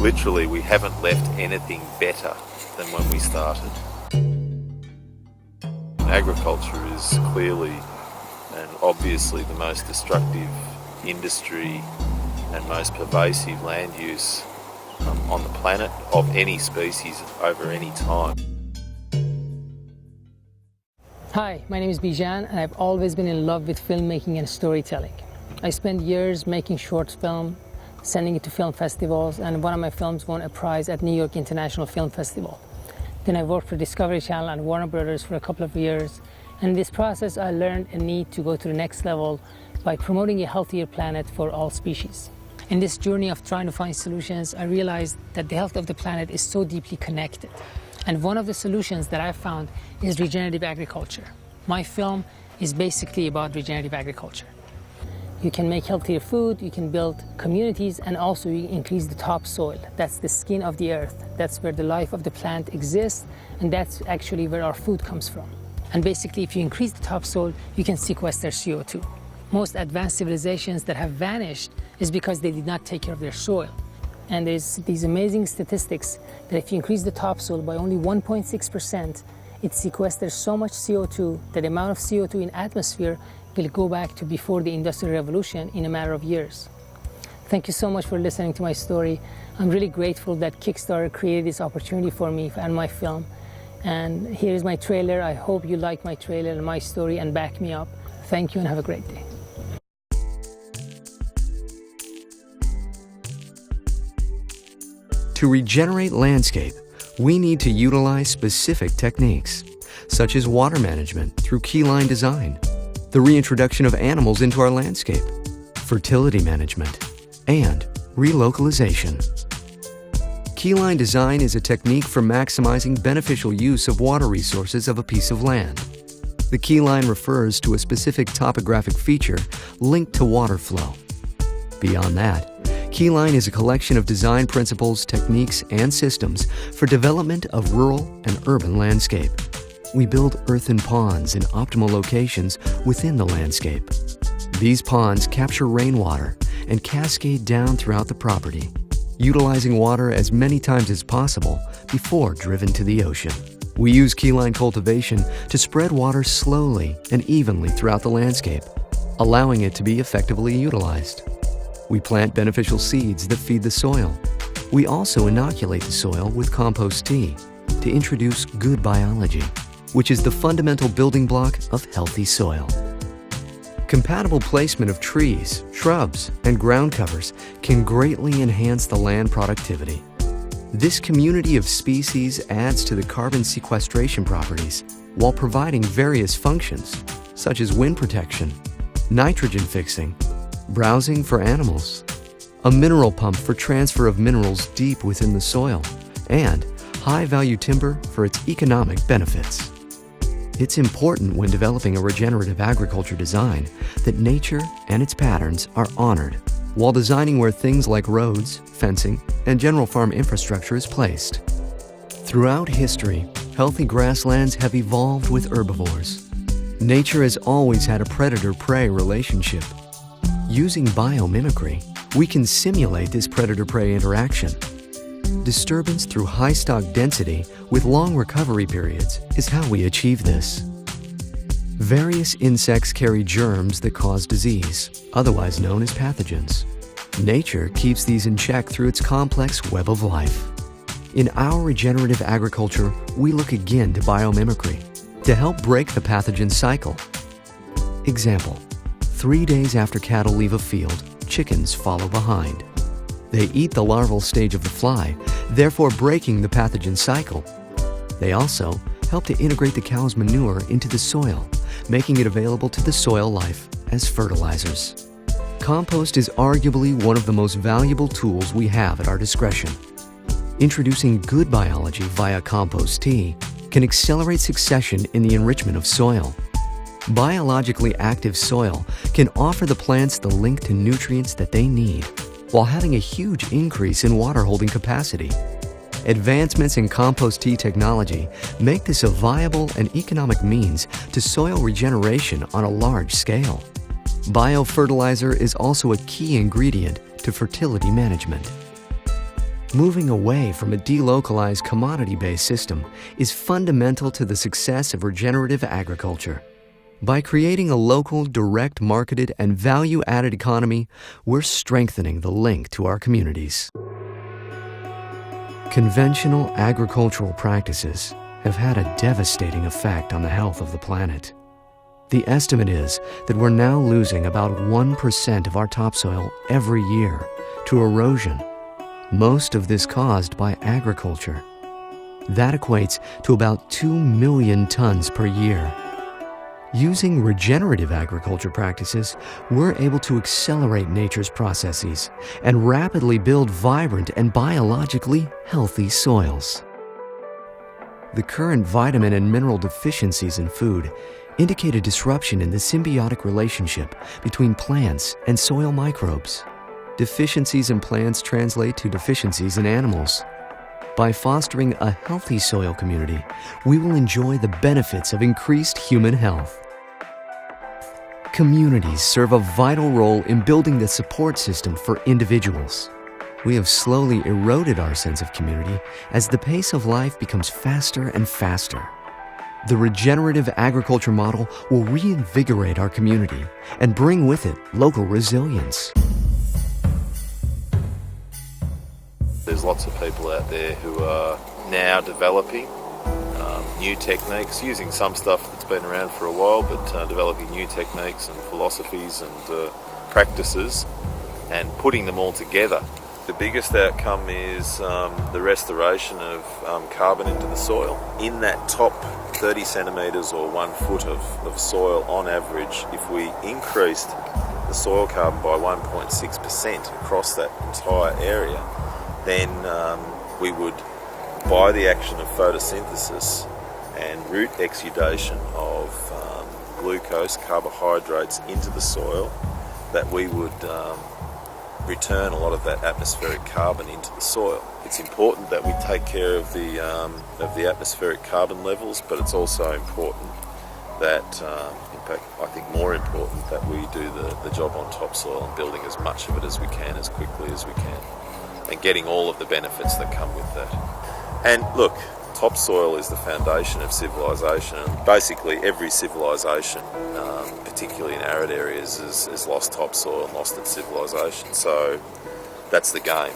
literally, we haven't left anything better than when we started. Agriculture is clearly and obviously the most destructive industry and most pervasive land use on the planet of any species over any time. Hi, my name is Bijan and I've always been in love with filmmaking and storytelling. I spent years making short film, sending it to film festivals, and one of my films won a prize at New York International Film Festival. Then I worked for Discovery Channel and Warner Brothers for a couple of years, and in this process I learned a need to go to the next level by promoting a healthier planet for all species. In this journey of trying to find solutions, I realized that the health of the planet is so deeply connected. And one of the solutions that I found is regenerative agriculture. My film is basically about regenerative agriculture. You can make healthier food, you can build communities, and also you increase the topsoil. That's the skin of the earth. That's where the life of the plant exists, and that's actually where our food comes from. And basically, if you increase the topsoil, you can sequester CO2. Most advanced civilizations that have vanished is because they did not take care of their soil. And there's these amazing statistics that if you increase the topsoil by only 1.6%, it sequesters so much CO2 that the amount of CO2 in atmosphere will go back to before the Industrial Revolution in a matter of years. Thank you so much for listening to my story. I'm really grateful that Kickstarter created this opportunity for me and my film. And here's my trailer. I hope you like my trailer and my story and back me up. Thank you and have a great day. To regenerate landscape, we need to utilize specific techniques, such as water management through keyline design, the reintroduction of animals into our landscape, fertility management, and relocalization. Keyline design is a technique for maximizing beneficial use of water resources of a piece of land. The keyline refers to a specific topographic feature linked to water flow. Beyond that, Keyline is a collection of design principles, techniques, and systems for development of rural and urban landscape. We build earthen ponds in optimal locations within the landscape. These ponds capture rainwater and cascade down throughout the property, utilizing water as many times as possible before driven to the ocean. We use keyline cultivation to spread water slowly and evenly throughout the landscape, allowing it to be effectively utilized. We plant beneficial seeds that feed the soil. We also inoculate the soil with compost tea to introduce good biology, which is the fundamental building block of healthy soil. Compatible placement of trees, shrubs, and ground covers can greatly enhance the land productivity. This community of species adds to the carbon sequestration properties while providing various functions, such as wind protection, nitrogen fixing, browsing for animals, a mineral pump for transfer of minerals deep within the soil, and high-value timber for its economic benefits. It's important when developing a regenerative agriculture design that nature and its patterns are honored, while designing where things like roads, fencing, and general farm infrastructure is placed. Throughout history, healthy grasslands have evolved with herbivores. Nature has always had a predator-prey relationship. Using biomimicry, we can simulate this predator-prey interaction. Disturbance through high stock density with long recovery periods is how we achieve this. Various insects carry germs that cause disease, otherwise known as pathogens. Nature keeps these in check through its complex web of life. In our regenerative agriculture, we look again to biomimicry to help break the pathogen cycle. Example: 3 days after cattle leave a field, chickens follow behind. They eat the larval stage of the fly, therefore breaking the pathogen cycle. They also help to integrate the cow's manure into the soil, making it available to the soil life as fertilizers. Compost is arguably one of the most valuable tools we have at our discretion. Introducing good biology via compost tea can accelerate succession in the enrichment of soil. Biologically active soil can offer the plants the link to nutrients that they need, while having a huge increase in water holding capacity. Advancements in compost tea technology make this a viable and economic means to soil regeneration on a large scale. Biofertilizer is also a key ingredient to fertility management. Moving away from a delocalized commodity-based system is fundamental to the success of regenerative agriculture. By creating a local, direct marketed, and value-added economy, we're strengthening the link to our communities. Conventional agricultural practices have had a devastating effect on the health of the planet. The estimate is that we're now losing about 1% of our topsoil every year to erosion, most of this caused by agriculture. That equates to about 2 million tons per year. Using regenerative agriculture practices, we're able to accelerate nature's processes and rapidly build vibrant and biologically healthy soils. The current vitamin and mineral deficiencies in food indicate a disruption in the symbiotic relationship between plants and soil microbes. Deficiencies in plants translate to deficiencies in animals. By fostering a healthy soil community, we will enjoy the benefits of increased human health. Communities serve a vital role in building the support system for individuals. We have slowly eroded our sense of community as the pace of life becomes faster and faster. The regenerative agriculture model will reinvigorate our community and bring with it local resilience. There's lots of people out there who are now developing new techniques, using some stuff that's been around for a while, but developing new techniques and philosophies and practices and putting them all together. The biggest outcome is the restoration of carbon into the soil. In that top 30 centimetres or 1 foot of soil on average, if we increased the soil carbon by 1.6% across that entire area, then we would, by the action of photosynthesis and root exudation of glucose, carbohydrates into the soil, that we would return a lot of that atmospheric carbon into the soil. It's important that we take care of the atmospheric carbon levels, but it's also important that, in fact, I think more important, that we do the job on topsoil and building as much of it as we can, as quickly as we can, and getting all of the benefits that come with that. And look, topsoil is the foundation of civilization. Basically every civilization, particularly in arid areas, has lost topsoil and lost its civilization. So that's the game.